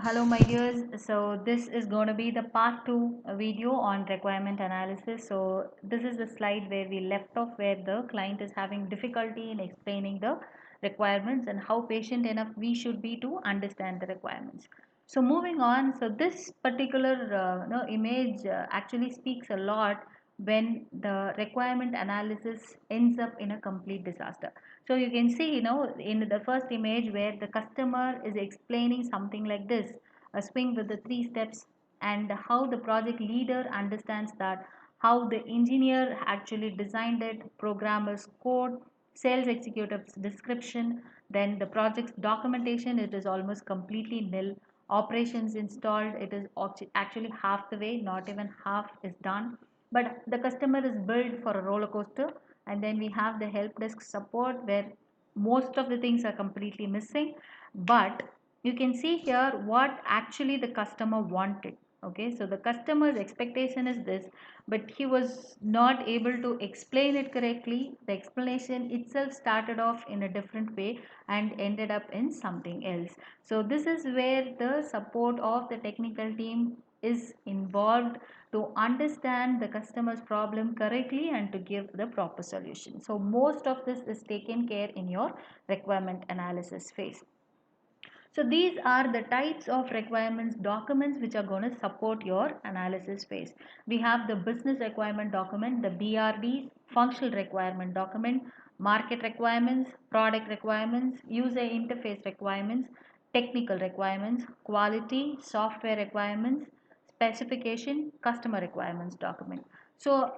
Hello, my dears. So, this is going to be the part two video on requirement analysis. So, this is the slide where we left off, where the client is having difficulty in explaining the requirements and how patient enough we should be to understand the requirements. So, moving on. So, this particular image actually speaks a lot when the requirement analysis ends up in a complete disaster. So you can see, in the first image where the customer is explaining something like this, a swing with the three steps, and how the project leader understands that, how the engineer actually designed it, programmer's code, sales executive's description, then the project's documentation, it is almost completely nil. Operations installed, it is actually half the way, not even half is done. But the customer is billed for a roller coaster, and then we have the help desk support where most of the things are completely missing. But you can see here what actually the customer wanted. Okay, so the customer's expectation is this, but he was not able to explain it correctly. The explanation itself started off in a different way and ended up in something else. So this is where the support of the technical team is involved to understand the customer's problem correctly and to give the proper solution. So most of this is taken care in your requirement analysis phase. So these are the types of requirements documents which are going to support your analysis phase. We have the business requirement document, the BRD, functional requirement document, market requirements, product requirements, user interface requirements, technical requirements, quality, software requirements, specification, customer requirements document. So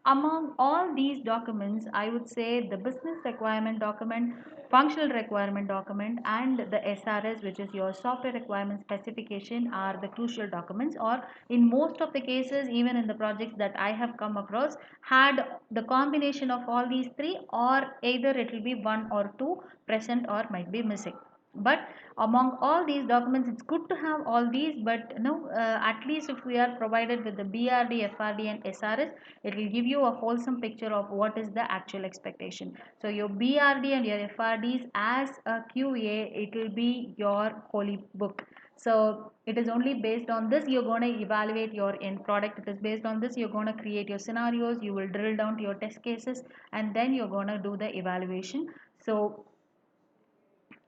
among all these documents, I would say the business requirement document, functional requirement document, and the SRS, which is your software requirement specification, are the crucial documents, or in most of the cases, even in the projects that I have come across, had the combination of all these three, or either it will be one or two present or might be missing. But among all these documents, it's good to have all these, but at least if we are provided with the BRD, FRD, and SRS, it will give you a wholesome picture of what is the actual expectation. So your BRD and your FRDs as a QA, it will be your holy book. So it is only based on this you're going to evaluate your end product. It is based on this you're going to create your scenarios, you will drill down to your test cases, and then you're going to do the evaluation. So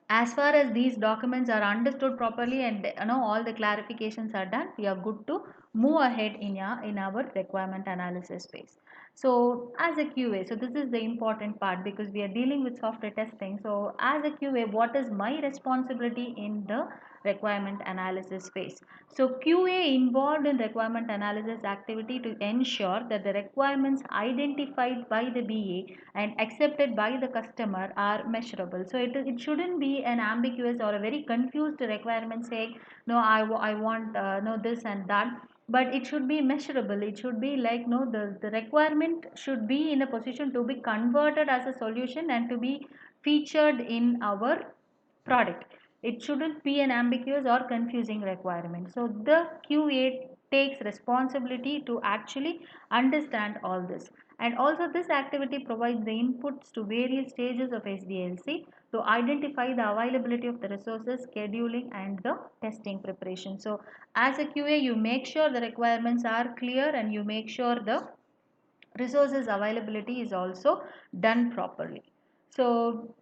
as far as these documents are understood properly and all the clarifications are done, we are good to move ahead in our requirement analysis phase. So as a QA, so this is the important part because we are dealing with software testing. So as a QA, what is my responsibility in the requirement analysis phase? So QA involved in requirement analysis activity to ensure that the requirements identified by the BA and accepted by the customer are measurable. So it shouldn't be an ambiguous or a very confused requirement saying, no, I want no this and that, but it should be measurable. It should be like, no, the requirement should be in a position to be converted as a solution and to be featured in our product. It shouldn't be an ambiguous or confusing requirement. So the QA takes responsibility to actually understand all this. And also this activity provides the inputs to various stages of SDLC to identify the availability of the resources, scheduling, and the testing preparation. So as a QA, you make sure the requirements are clear and you make sure the resources availability is also done properly. So,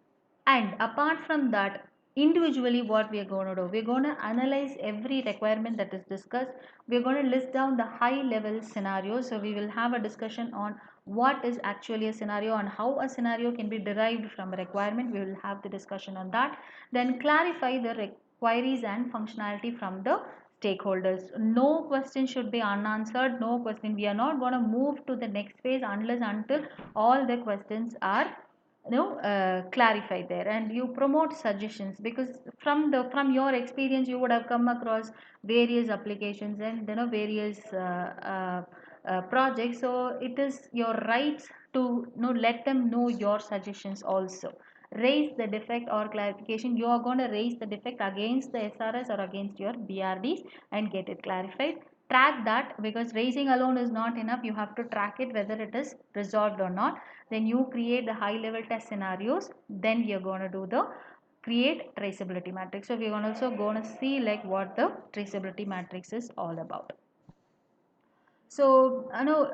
and apart from that, individually what we are going to do, we're going to analyze every requirement that is discussed. We're going to list down the high level scenarios. So we will have a discussion on what is actually a scenario and how a scenario can be derived from a requirement. We will have the discussion on that. Then clarify the queries and functionality from the stakeholders. No question should be unanswered. No question. We are not going to move to the next phase unless until all the questions are clarified there, and you promote suggestions because from your experience you would have come across various applications and various projects. So it is your rights to let them know your suggestions also. Raise the defect or clarification. You are going to raise the defect against the SRS or against your BRDs and get it clarified. Track that, because raising alone is not enough. You have to track it whether it is resolved or not. Then you create the high level test scenarios. Then you're going to do the create traceability matrix. So we're also going to see like what the traceability matrix is all about. So,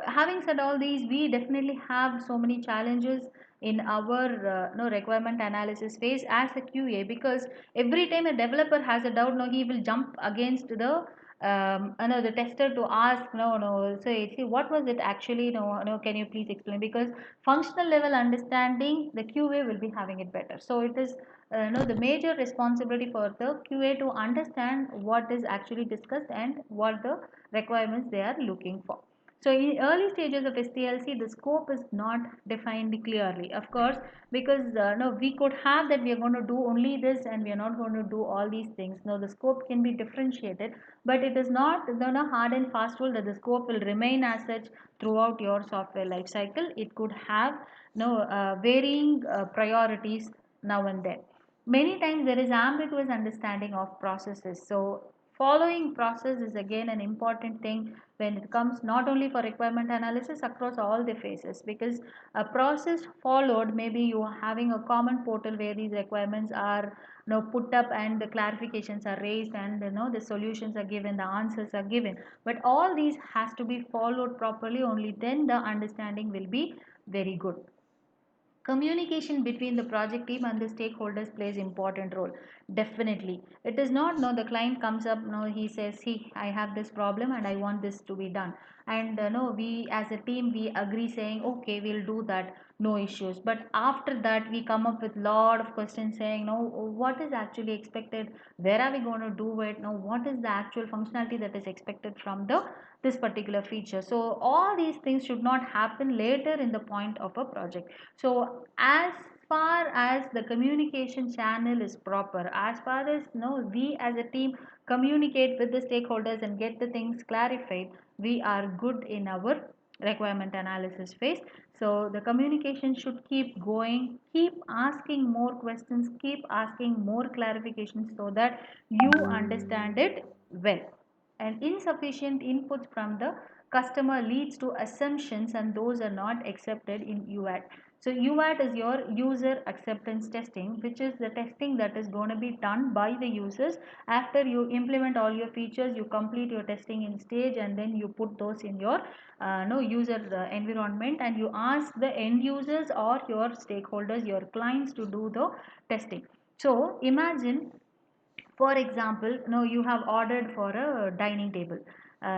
having said all these, we definitely have so many challenges in our requirement analysis phase as a QA, because every time a developer has a doubt, no, he will jump against the tester to ask, no, see, what was it actually, no, can you please explain? Because functional level understanding, the QA will be having it better. So it is, the major responsibility for the QA to understand what is actually discussed and what the requirements they are looking for. So in early stages of STLC, the scope is not defined clearly, of course, because no, we could have that we are going to do only this and we are not going to do all these things. No, the scope can be differentiated, but it is not the hard and fast rule that the scope will remain as such throughout your software life cycle. It could have varying priorities now and then. Many times there is ambiguous understanding of processes. So following process is again an important thing when it comes not only for requirement analysis across all the phases, because a process followed, maybe you are having a common portal where these requirements are put up and the clarifications are raised and the solutions are given, the answers are given, but all these has to be followed properly, only then the understanding will be very good. Communication between the project team and the stakeholders plays important role. Definitely it is not, no, the client comes up, no, he says, see, I have this problem and I want this to be done, and no, we as a team we agree saying okay, we'll do that, no issues. But after that we come up with lot of questions saying, no, what is actually expected, where are we going to do it, no, what is the actual functionality that is expected from the this particular feature. So all these things should not happen later in the point of a project. So as far as the communication channel is proper, as far as we as a team communicate with the stakeholders and get the things clarified, we are good in our requirement analysis phase. So the communication should keep going, keep asking more questions, keep asking more clarifications so that you understand it well. And insufficient inputs from the customer leads to assumptions, and those are not accepted in UAT. So UAT is your user acceptance testing, which is the testing that is going to be done by the users after you implement all your features. You complete your testing in stage and then you put those in your no user environment, and you ask the end users or your stakeholders, your clients, to do the testing. So imagine, for example, no, you have ordered for a dining table,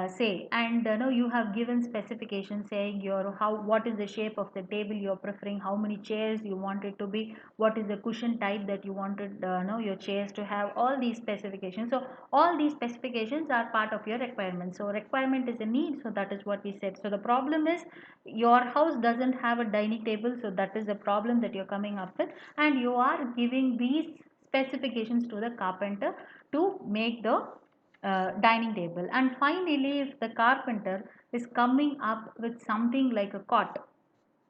say, and no, you have given specifications saying your how, what is the shape of the table you're preferring, how many chairs you want it to be, what is the cushion type that you wanted no, your chairs to have, all these specifications. So all these specifications are part of your requirement. So requirement is a need, so that is what we said. So the problem is your house doesn't have a dining table, so that is the problem that you're coming up with, and you are giving these specifications to the carpenter to make the dining table. And finally, if the carpenter is coming up with something like a cot,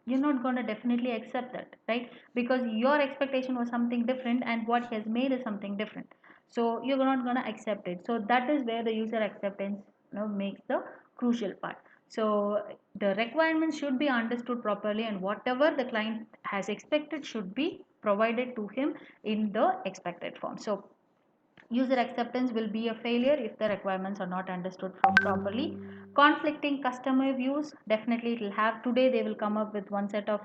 you're not going to definitely accept that, right? Because your expectation was something different and what he has made is something different, so you're not going to accept it. So that is where the user acceptance makes the crucial part. So the requirements should be understood properly, and whatever the client has expected should be provided to him in the expected form. So user acceptance will be a failure if the requirements are not understood properly. Conflicting customer views, definitely it will have. Today they will come up with one set of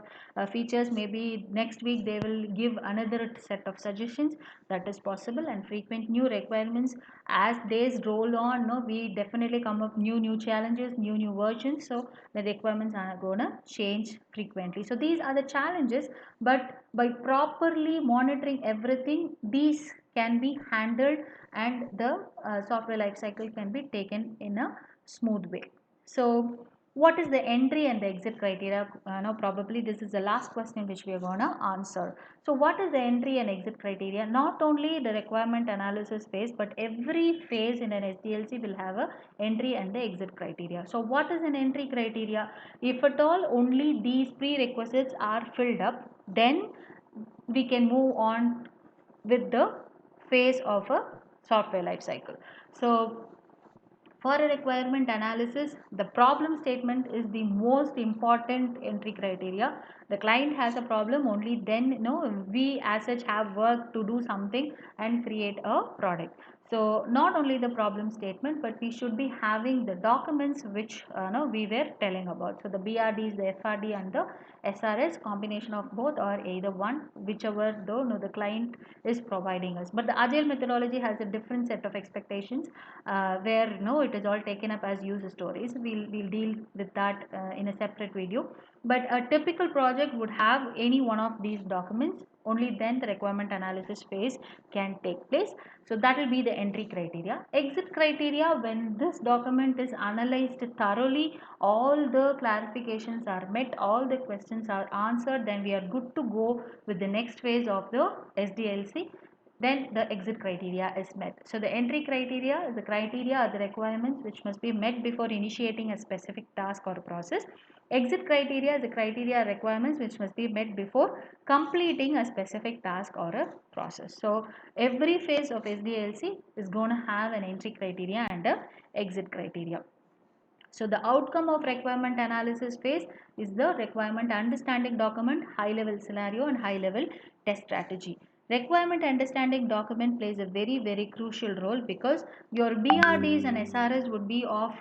features, maybe next week they will give another set of suggestions. That is possible. And frequent new requirements, as days roll on, no, we definitely come up new challenges, new versions. So the requirements are gonna change frequently. So these are the challenges, but by properly monitoring everything, these can be handled and the software lifecycle can be taken in a smooth way. So what is the entry and the exit criteria? Now probably this is the last question which we are going to answer. So what is the entry and exit criteria? Not only the requirement analysis phase, but every phase in an SDLC will have a entry and the exit criteria. So what is an entry criteria? If at all only these prerequisites are filled up, then we can move on with the phase of a software life cycle. So for a requirement analysis, the problem statement is the most important entry criteria. The client has a problem, only then we as such have work to do something and create a product. So not only the problem statement, but we should be having the documents which no, we were telling about. So the BRDs, the FRD and the SRS, combination of both or either one, whichever though no, the client is providing us. But the agile methodology has a different set of expectations, where no, it is all taken up as user stories. We'll deal with that in a separate video. But a typical project would have any one of these documents, only then the requirement analysis phase can take place. So that will be the entry criteria. Exit criteria: when this document is analyzed thoroughly, all the clarifications are met, all the questions are answered, then we are good to go with the next phase of the SDLC. Then the exit criteria is met. So the entry criteria, the criteria are the requirements which must be met before initiating a specific task or process. Exit criteria is the criteria requirements which must be met before completing a specific task or a process. So every phase of SDLC is going to have an entry criteria and a exit criteria. So the outcome of requirement analysis phase is the requirement understanding document, high level scenario and high level test strategy. Requirement understanding document plays a very crucial role, because your BRDs and SRS would be of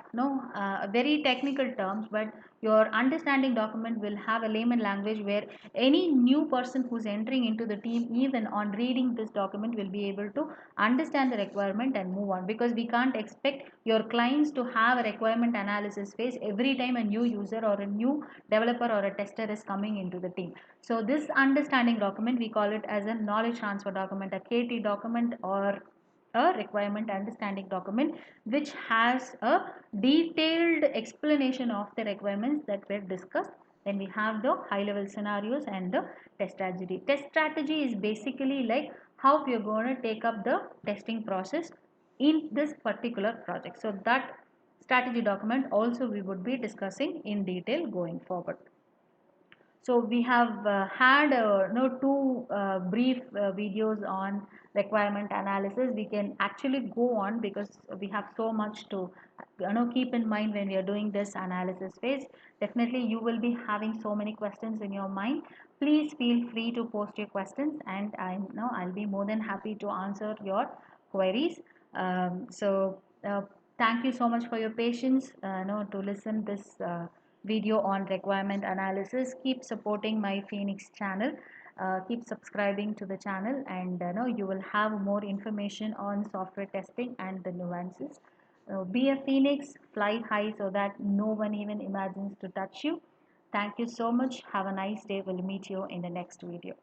very technical terms, but your understanding document will have a layman language where any new person who's entering into the team, even on reading this document, will be able to understand the requirement and move on. Because we can't expect your clients to have a requirement analysis phase every time a new user or a new developer or a tester is coming into the team. So this understanding document, we call it as a knowledge transfer document, a KT document, or a requirement understanding document, which has a detailed explanation of the requirements that were discussed. Then we have the high level scenarios and the test strategy. Test strategy is basically like how we are going to take up the testing process in this particular project. So that strategy document also we would be discussing in detail going forward. So we have had two brief videos on requirement analysis. We can actually go on because we have so much to keep in mind when we are doing this analysis phase. Definitely you will be having so many questions in your mind. Please feel free to post your questions, and I know I'll be more than happy to answer your queries. So thank you so much for your patience to listen this video on requirement analysis. Keep supporting my Phoenix channel. Keep subscribing to the channel, and you will have more information on software testing and the nuances. Be a phoenix, fly high so that no one even imagines to touch you. Thank you so much. Have a nice day. We'll meet you in the next video.